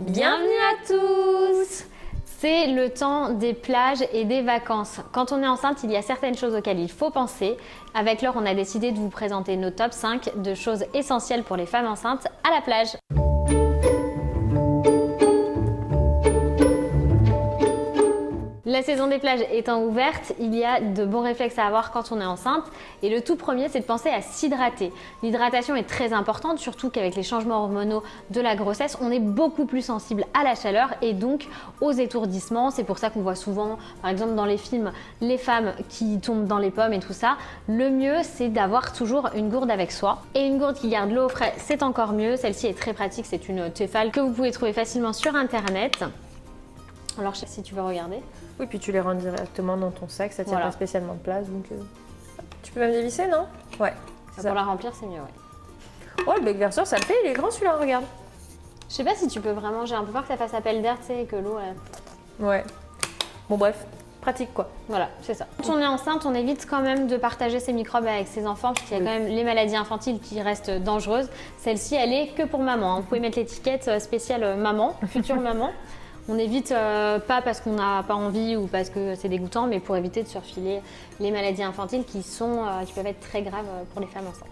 Bienvenue à tous! C'est le temps des plages et des vacances. Quand on est enceinte, il y a certaines choses auxquelles il faut penser. Avec Laure, on a décidé de vous présenter nos top 5 de choses essentielles pour les femmes enceintes à la plage. La saison des plages étant ouverte, il y a de bons réflexes à avoir quand on est enceinte. Et le tout premier, c'est de penser à s'hydrater. L'hydratation est très importante, surtout qu'avec les changements hormonaux de la grossesse, on est beaucoup plus sensible à la chaleur et donc aux étourdissements. C'est pour ça qu'on voit souvent, par exemple dans les films, les femmes qui tombent dans les pommes et tout ça. Le mieux, c'est d'avoir toujours une gourde avec soi. Et une gourde qui garde l'eau au frais, c'est encore mieux. Celle-ci est très pratique, c'est une Tefal que vous pouvez trouver facilement sur internet. Alors je sais pas si tu veux regarder. Oui, puis tu les rends directement dans ton sac, ça tient pas spécialement de place, donc tu peux même dévisser, non? Ouais. Pour la remplir, c'est mieux, ouais. Oh, le bec verseur, ça le fait, il est grand celui-là, regarde. Je sais pas si tu peux vraiment, j'ai un peu peur que ça fasse appel d'air, tu sais, et que l'eau... Ouais. Bon bref, pratique quoi. Voilà, c'est ça. Quand on est enceinte, on évite quand même de partager ses microbes avec ses enfants, parce qu'il y a quand même les maladies infantiles qui restent dangereuses. Celle-ci, elle est que pour maman. Vous pouvez mettre l'étiquette spéciale maman, future maman. On évite pas parce qu'on n'a pas envie ou parce que c'est dégoûtant, mais pour éviter de se refiler les maladies infantiles qui peuvent être très graves pour les femmes enceintes.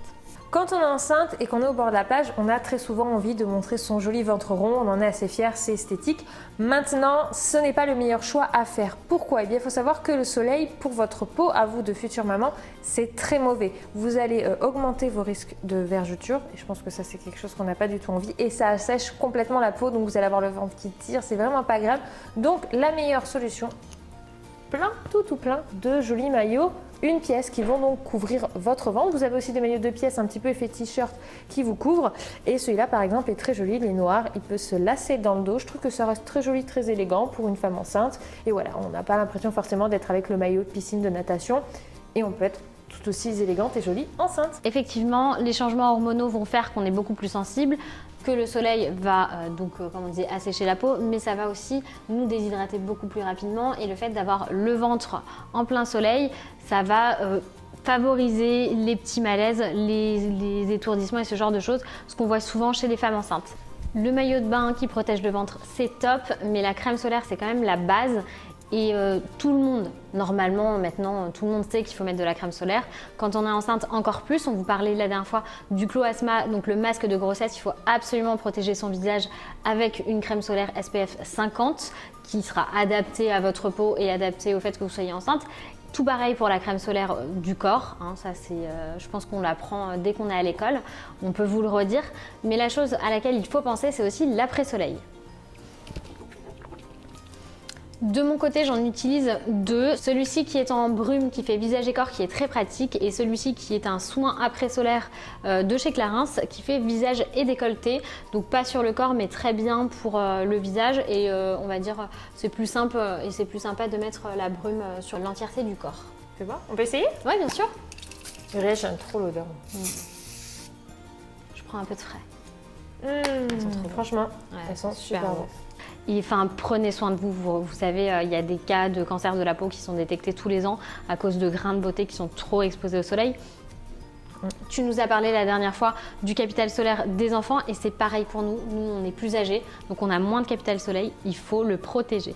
Quand on est enceinte et qu'on est au bord de la plage, on a très souvent envie de montrer son joli ventre rond, on en est assez fier, c'est esthétique. Maintenant, ce n'est pas le meilleur choix à faire. Pourquoi? Eh bien, il faut savoir que le soleil, pour votre peau, à vous de future maman, c'est très mauvais. Vous allez augmenter vos risques de vergeture, et je pense que ça c'est quelque chose qu'on n'a pas du tout envie, et ça assèche complètement la peau, donc vous allez avoir le ventre qui tire, c'est vraiment pas grave. Donc la meilleure solution, tout plein de jolis maillots, une pièce qui vont donc couvrir votre ventre. Vous avez aussi des maillots de pièces un petit peu effet t-shirt qui vous couvrent, et celui-là par exemple est très joli, il est noir, il peut se lasser dans le dos. Je trouve que ça reste très joli, très élégant pour une femme enceinte, et voilà, on n'a pas l'impression forcément d'être avec le maillot de piscine de natation, et on peut être tout aussi élégante et jolie enceinte. Effectivement, les changements hormonaux vont faire qu'on est beaucoup plus sensible, que le soleil va comme on dit, assécher la peau, mais ça va aussi nous déshydrater beaucoup plus rapidement, et le fait d'avoir le ventre en plein soleil, ça va favoriser les petits malaises, les étourdissements et ce genre de choses, ce qu'on voit souvent chez les femmes enceintes. Le maillot de bain qui protège le ventre, c'est top, mais la crème solaire, c'est quand même la base. Et tout le monde, normalement maintenant, tout le monde sait qu'il faut mettre de la crème solaire. Quand on est enceinte, encore plus. On vous parlait la dernière fois du Cloasma, donc le masque de grossesse. Il faut absolument protéger son visage avec une crème solaire SPF 50 qui sera adaptée à votre peau et adaptée au fait que vous soyez enceinte. Tout pareil pour la crème solaire du corps, hein, ça je pense qu'on l'apprend dès qu'on est à l'école, on peut vous le redire. Mais la chose à laquelle il faut penser, c'est aussi l'après-soleil. De mon côté, j'en utilise deux. Celui-ci qui est en brume, qui fait visage et corps, qui est très pratique, et celui-ci qui est un soin après solaire de chez Clarins, qui fait visage et décolleté. Donc pas sur le corps, mais très bien pour le visage. Et on va dire, c'est plus simple et c'est plus sympa de mettre la brume sur l'entièreté du corps. Tu vois? On peut essayer? Oui, bien sûr. J'aime trop l'odeur. Je prends un peu de frais. Elles sont trop franchement, ouais, elles sont super bonnes. Et, enfin, prenez soin de vous. Vous savez, il y a des cas de cancer de la peau qui sont détectés tous les ans à cause de grains de beauté qui sont trop exposés au soleil. Tu nous as parlé la dernière fois du capital solaire des enfants, et c'est pareil pour nous. Nous, on est plus âgés, donc on a moins de capital soleil. Il faut le protéger.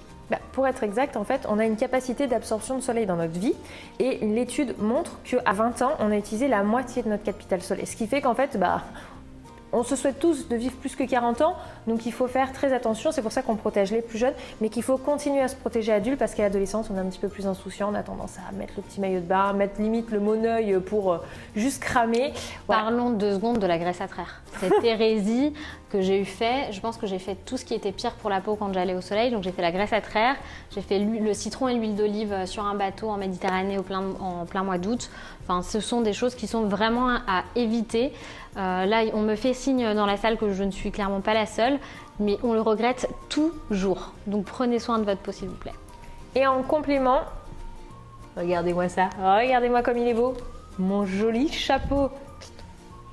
Pour être exact, en fait, on a une capacité d'absorption de soleil dans notre vie, et l'étude montre qu'à 20 ans, on a utilisé la moitié de notre capital soleil. Ce qui fait qu'en fait, on se souhaite tous de vivre plus que 40 ans, donc il faut faire très attention, c'est pour ça qu'on protège les plus jeunes, mais qu'il faut continuer à se protéger adulte, parce qu'à l'adolescence, on est un petit peu plus insouciant, on a tendance à mettre le petit maillot de bain, mettre limite le moneuil pour juste cramer. Voilà. Parlons 2 secondes de la graisse à traire. Cette hérésie que j'ai fait, je pense que j'ai fait tout ce qui était pire pour la peau quand j'allais au soleil, donc j'ai fait la graisse à traire, j'ai fait le citron et l'huile d'olive sur un bateau en Méditerranée en plein mois d'août. Enfin, ce sont des choses qui sont vraiment à éviter. Là, on me fait signe dans la salle que je ne suis clairement pas la seule, mais on le regrette toujours. Donc prenez soin de votre peau, s'il vous plaît. Et en complément, regardez-moi ça, regardez-moi comme il est beau, mon joli chapeau.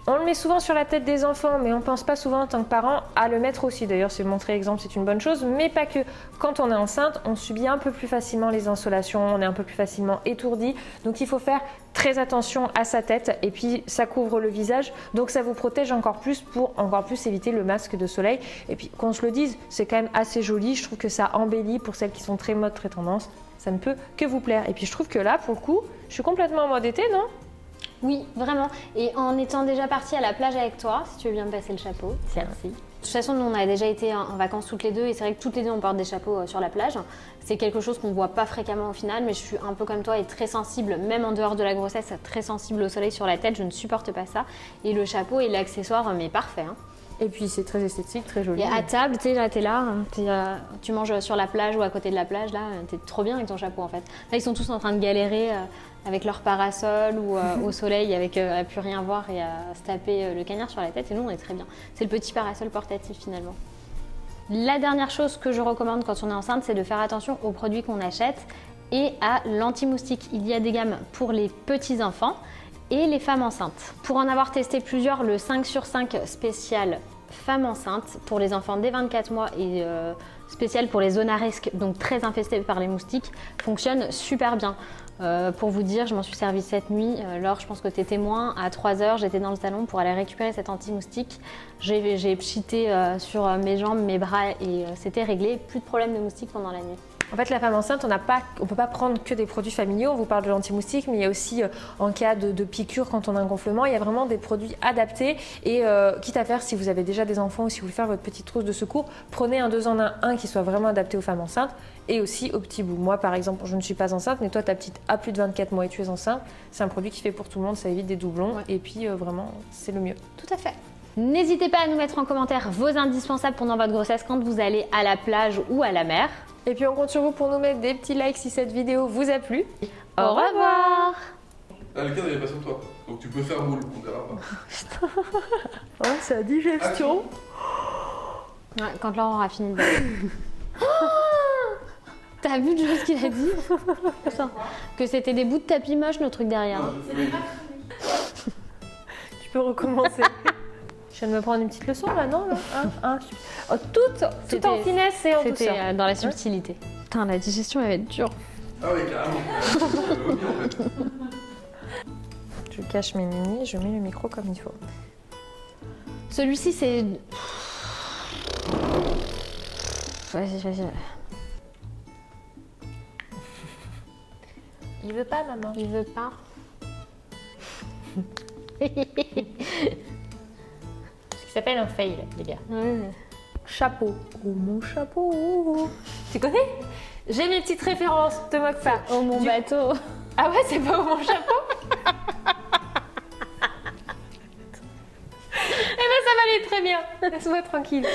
On le met souvent sur la tête des enfants, mais on ne pense pas souvent en tant que parent à le mettre aussi. D'ailleurs, c'est montrer l'exemple, c'est une bonne chose, mais pas que. Quand on est enceinte, on subit un peu plus facilement les insolations, on est un peu plus facilement étourdi. Donc il faut faire très attention à sa tête et puis ça couvre le visage. Donc ça vous protège encore plus pour encore plus éviter le masque de soleil. Et puis qu'on se le dise, c'est quand même assez joli. Je trouve que ça embellit pour celles qui sont très mode, très tendance. Ça ne peut que vous plaire. Et puis je trouve que là, pour le coup, je suis complètement en mode été, non ? Oui, vraiment. Et en étant déjà partie à la plage avec toi, si tu veux bien me passer le chapeau. Tiens. Merci. De toute façon, nous, on a déjà été en vacances toutes les deux et c'est vrai que toutes les deux, on porte des chapeaux sur la plage. C'est quelque chose qu'on ne voit pas fréquemment au final, mais je suis un peu comme toi et très sensible, même en dehors de la grossesse, très sensible au soleil sur la tête. Je ne supporte pas ça. Et le chapeau est l'accessoire, mais parfait. Hein. Et puis c'est très esthétique, très joli. Et à table, tu sais, là, t'es là, tu manges sur la plage ou à côté de la plage, là, t'es trop bien avec ton chapeau en fait. Là, ils sont tous en train de galérer avec leur parasol ou au soleil avec à plus rien voir et à se taper le cagnard sur la tête. Et nous, on est très bien. C'est le petit parasol portatif finalement. La dernière chose que je recommande quand on est enceinte, c'est de faire attention aux produits qu'on achète et à l'anti-moustique. Il y a des gammes pour les petits enfants et les femmes enceintes. Pour en avoir testé plusieurs, le 5 sur 5 spécial femme enceinte pour les enfants dès 24 mois et spécial pour les zones à risque, donc très infestées par les moustiques, fonctionne super bien. Pour vous dire, je m'en suis servie cette nuit. Laure, je pense que tu es témoin. À 3h, j'étais dans le salon pour aller récupérer cet anti-moustique. J'ai pchité sur mes jambes, mes bras et c'était réglé. Plus de problème de moustiques pendant la nuit. En fait, la femme enceinte, on ne peut pas prendre que des produits familiaux. On vous parle de l'anti-moustique, mais il y a aussi en cas de piqûre quand on a un gonflement, il y a vraiment des produits adaptés. Et quitte à faire, si vous avez déjà des enfants ou si vous voulez faire votre petite trousse de secours, prenez un 2 en 1 qui soit vraiment adapté aux femmes enceintes et aussi aux petits bouts. Moi, par exemple, je ne suis pas enceinte, mais toi, ta petite a plus de 24 mois et tu es enceinte. C'est un produit qui fait pour tout le monde, ça évite des doublons. Ouais. Et puis, vraiment, c'est le mieux. Tout à fait. N'hésitez pas à nous mettre en commentaire vos indispensables pendant votre grossesse quand vous allez à la plage ou à la mer. Et puis on compte sur vous pour nous mettre des petits likes si cette vidéo vous a plu. Au revoir. Ah, le cadre il est pas sur toi, donc tu peux faire moule, on verra pas. Oh, c'est la digestion. Ouais, quand Laure aura fini de bailler. T'as vu ce qu'il a dit? Que c'était des bouts de tapis moche le truc derrière. Non, Tu peux recommencer. Je viens de me prendre une petite leçon là, non oh, tout en finesse et en douceur. C'était dans la subtilité. Putain, la digestion elle va être dure. Ah oui, carrément. En fait. Je cache mes mini, je mets le micro comme il faut. Celui-ci c'est... Vas-y. Il veut pas, maman. Il veut pas. Qui s'appelle un fail, les gars. Ouais. Chapeau. Oh mon chapeau. Tu connais? J'ai mes petites références, te moque pas. Oh mon bateau. Ah ouais, c'est pas mon chapeau? Eh ben ça va aller très bien. Laisse-moi tranquille.